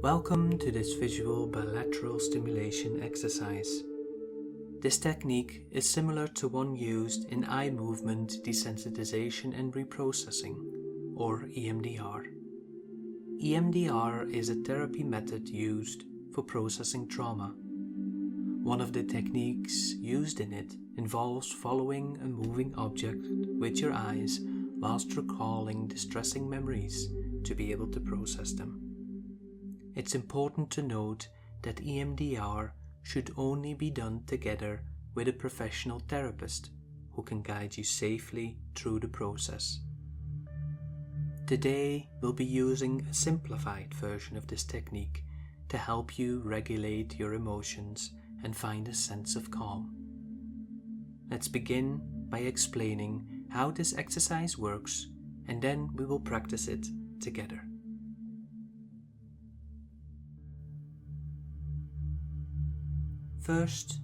Welcome to this visual bilateral stimulation exercise. This technique is similar to one used in eye movement desensitization and reprocessing, or EMDR. EMDR is a therapy method used for processing trauma. One of the techniques used in it involves following a moving object with your eyes whilst recalling distressing memories to be able to process them. It's important to note that EMDR should only be done together with a professional therapist who can guide you safely through the process. Today we'll be using a simplified version of this technique to help you regulate your emotions and find a sense of calm. Let's begin by explaining how this exercise works, and then we will practice it together. First,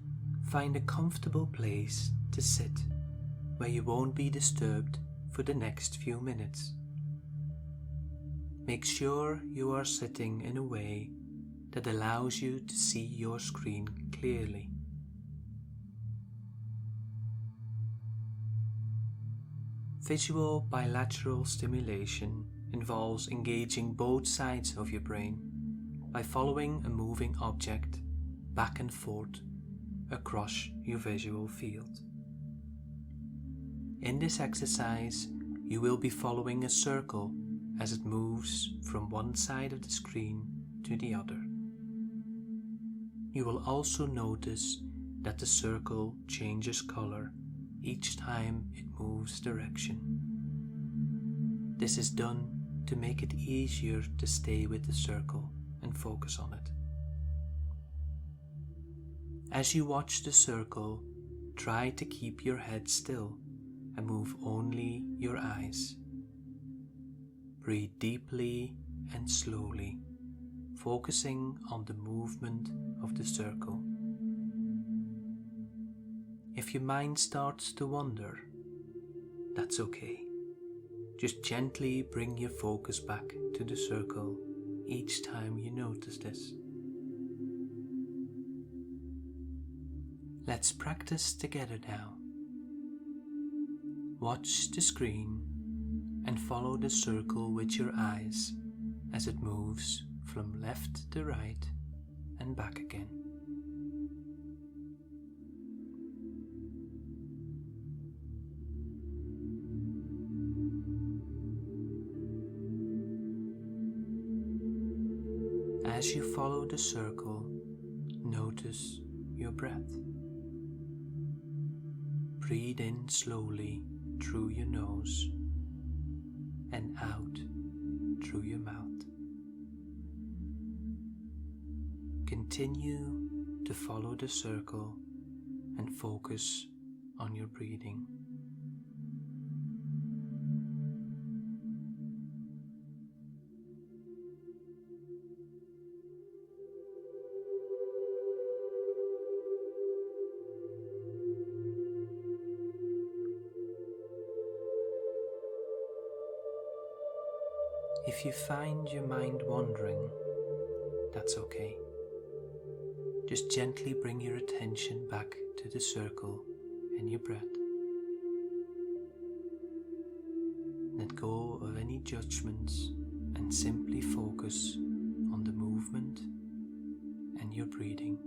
find a comfortable place to sit where you won't be disturbed for the next few minutes. Make sure you are sitting in a way that allows you to see your screen clearly. Visual bilateral stimulation involves engaging both sides of your brain by following a moving object back and forth across your visual field. In this exercise, you will be following a circle as it moves from one side of the screen to the other. You will also notice that the circle changes color each time it moves direction. This is done to make it easier to stay with the circle and focus on it. As you watch the circle, try to keep your head still and move only your eyes. Breathe deeply and slowly, focusing on the movement of the circle. If your mind starts to wander, that's okay. Just gently bring your focus back to the circle each time you notice this. Let's practice together now. Watch the screen and follow the circle with your eyes as it moves from left to right and back again. As you follow the circle, notice your breath. Breathe in slowly through your nose and out through your mouth. Continue to follow the circle and focus on your breathing. If you find your mind wandering, that's okay. Just gently bring your attention back to the circle and your breath. Let go of any judgments and simply focus on the movement and your breathing.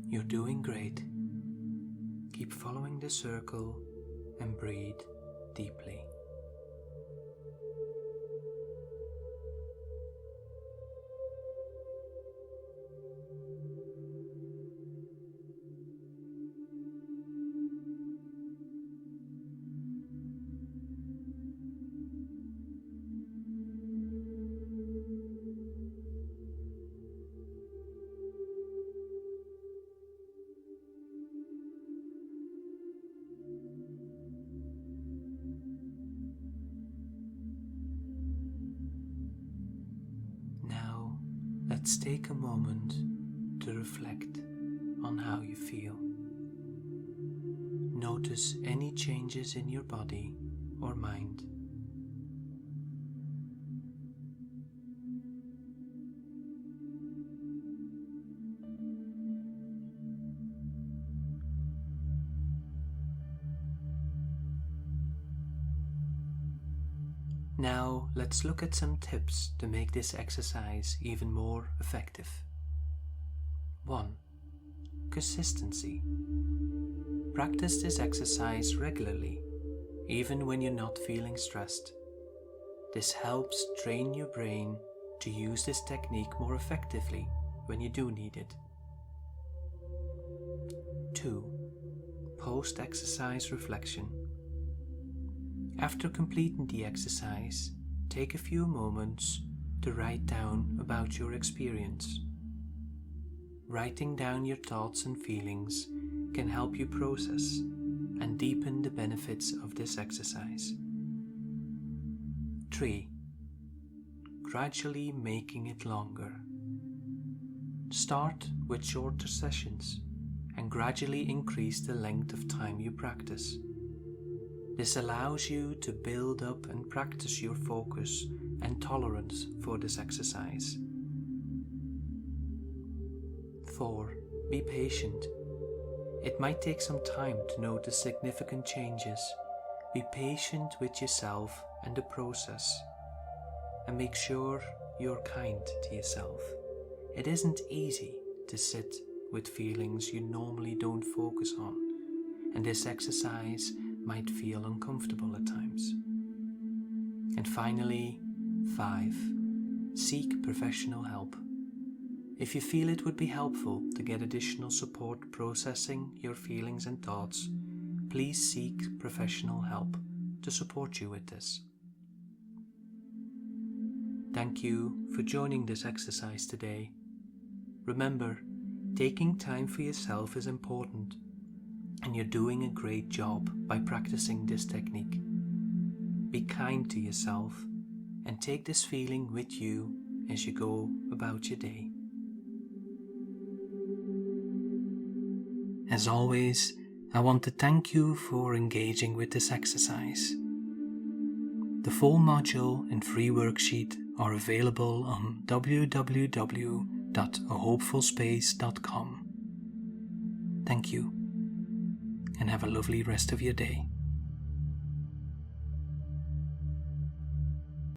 You're doing great. Keep following the circle and breathe deeply. Let's take a moment to reflect on how you feel. Notice any changes in your body or mind. Now let's look at some tips to make this exercise even more effective. 1. Consistency. Practice this exercise regularly, even when you're not feeling stressed. This helps train your brain to use this technique more effectively when you do need it. 2. Post-exercise reflection. After completing the exercise, take a few moments to write down about your experience. Writing down your thoughts and feelings can help you process and deepen the benefits of this exercise. 3. Gradually making it longer. Start with shorter sessions and gradually increase the length of time you practice. This allows you to build up and practice your focus and tolerance for this exercise. 4. Be patient. It might take some time to notice significant changes. Be patient with yourself and the process, and make sure you're kind to yourself. It isn't easy to sit with feelings you normally don't focus on, and this exercise might feel uncomfortable at times. And finally, 5. Seek professional help. If you feel it would be helpful to get additional support processing your feelings and thoughts, please seek professional help to support you with this. Thank you for joining this exercise today. Remember, taking time for yourself is important, and you're doing a great job by practicing this technique. Be kind to yourself and take this feeling with you as you go about your day. As always, I want to thank you for engaging with this exercise. The full module and free worksheet are available on www.ahopefulspace.com. Thank you, and have a lovely rest of your day.